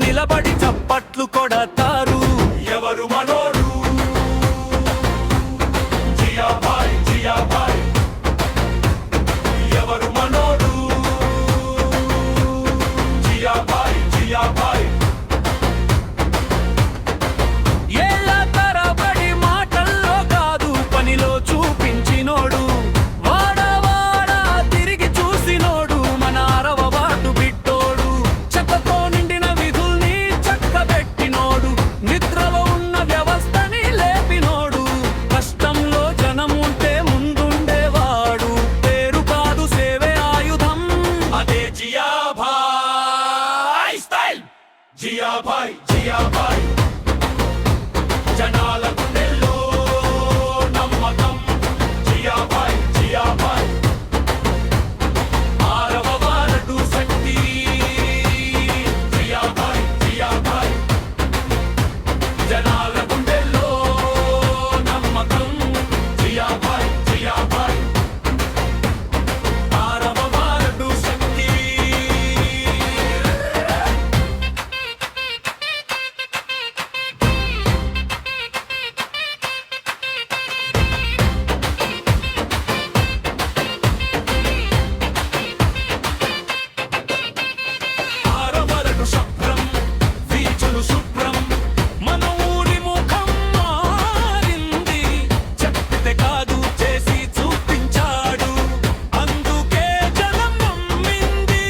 నిలబడి చప్పట్లు కొడతారు. ఎవరు మనోడు? జియాబాయ్ జియాబాయ్. ఎవరు మనోడు? జియాబాయ్ జియాబాయ్. ఏళ్ళ తరబడి మాటల్లో కాదు పనిలో చూపించినోడు, వాడవాడ తిరిగి చూసినోడు, మన అరవబాటు బిడ్డోడు. చెత్తతో నిండిన విధుల్ని చక్కబెట్టినోడు, నిద్రలో ఉన్న వ్యవస్థని లేపినోడు, కష్టంలో జనం ఉంటే ముందుండేవాడు. పేరు కాదు సేవే ఆయుధం, అదే జియాబాయ్ స్టైల్. జియాబాయ్ జియాబాయ్. జనాల గుండెల్లో నమ్మకం. జియాబాయ్ జియాబాయ్. ఆరవ వారటు శక్తి. జియాబాయ్ జియాబాయ్. జనాల గుండెల్లో నమ్మకం. జియాబాయ్ జియాబాయ్. ఆరవ వారటు శక్తి. ఆరవరటు శుభ్రం, వీచులు శుభ్రం, మన ఊరి ముఖం మారింది. చెప్పితే కాదు చేసి చూపించాడు, అందుకే జనం నమ్మింది.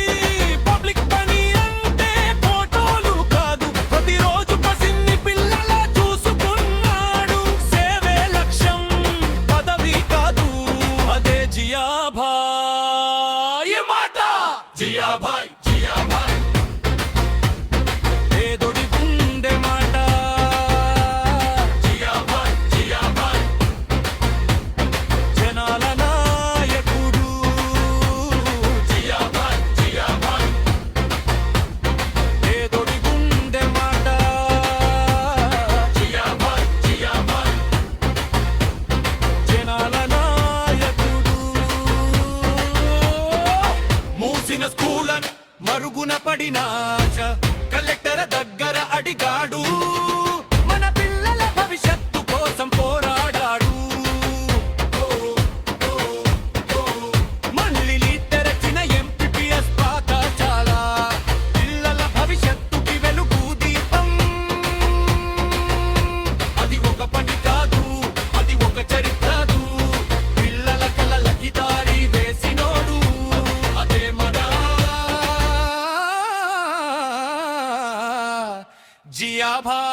పబ్లిక్ పని అంటే ఫోటోలు కాదు, ప్రతిరోజు పసిన్ని పిల్లల చూసుకున్నాడు. సేవే లక్ష్యం, పదవి కాదు, అదే జియాబాయ్ మాట. జియాబాయ్ జియాబాయ్. పేదోడి గుండె మాట. జియాబాయ్ జియాబాయ్. జనాల నాయకుడు. జియాబాయ్ జియాబాయ్. పేదోడి గుండె మాట. జియాబాయ్ జియాబాయ్. జనాల నాయకుడు. మూసిన స్కూలన్ మరుగున పడిన ఆశ, కలెక్టర్ దగ్గర అడిగాడు. మన పిల్లల భవిష్యత్తు కోసం పోరాడాడు. మళ్ళీ తెరచిన ఎంపీపీఎస్ పాఠశాల, పిల్లల భవిష్యత్తుకి వెలుగు దీపం. అది ఒక పని కాదు, అది ఒక చరిత్రదు, పిల్లల కలలకి దారి వేసినోడు, అదే మన జియాబాయ్.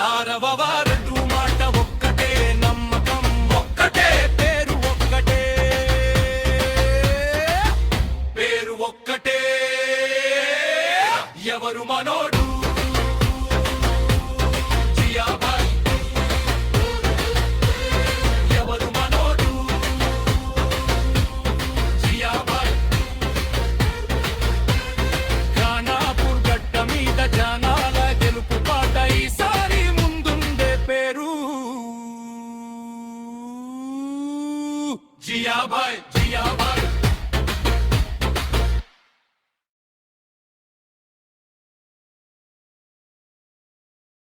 ఆరవ వారటు మాట ఒక్కటే, నమ్మకం ఒక్కటే, పేరు ఒక్కటే, పేరు ఒక్కటే. ఎవరు మనోడు? జియాబాయ్. ఎవరు మనోడు? జియాబాయ్. ఖానాపూర్ గడ్డ మీద జనాల గెలుపు పాట, ఈసారి ముందుండే పేరు జియాబాయ్ జియాబాయ్.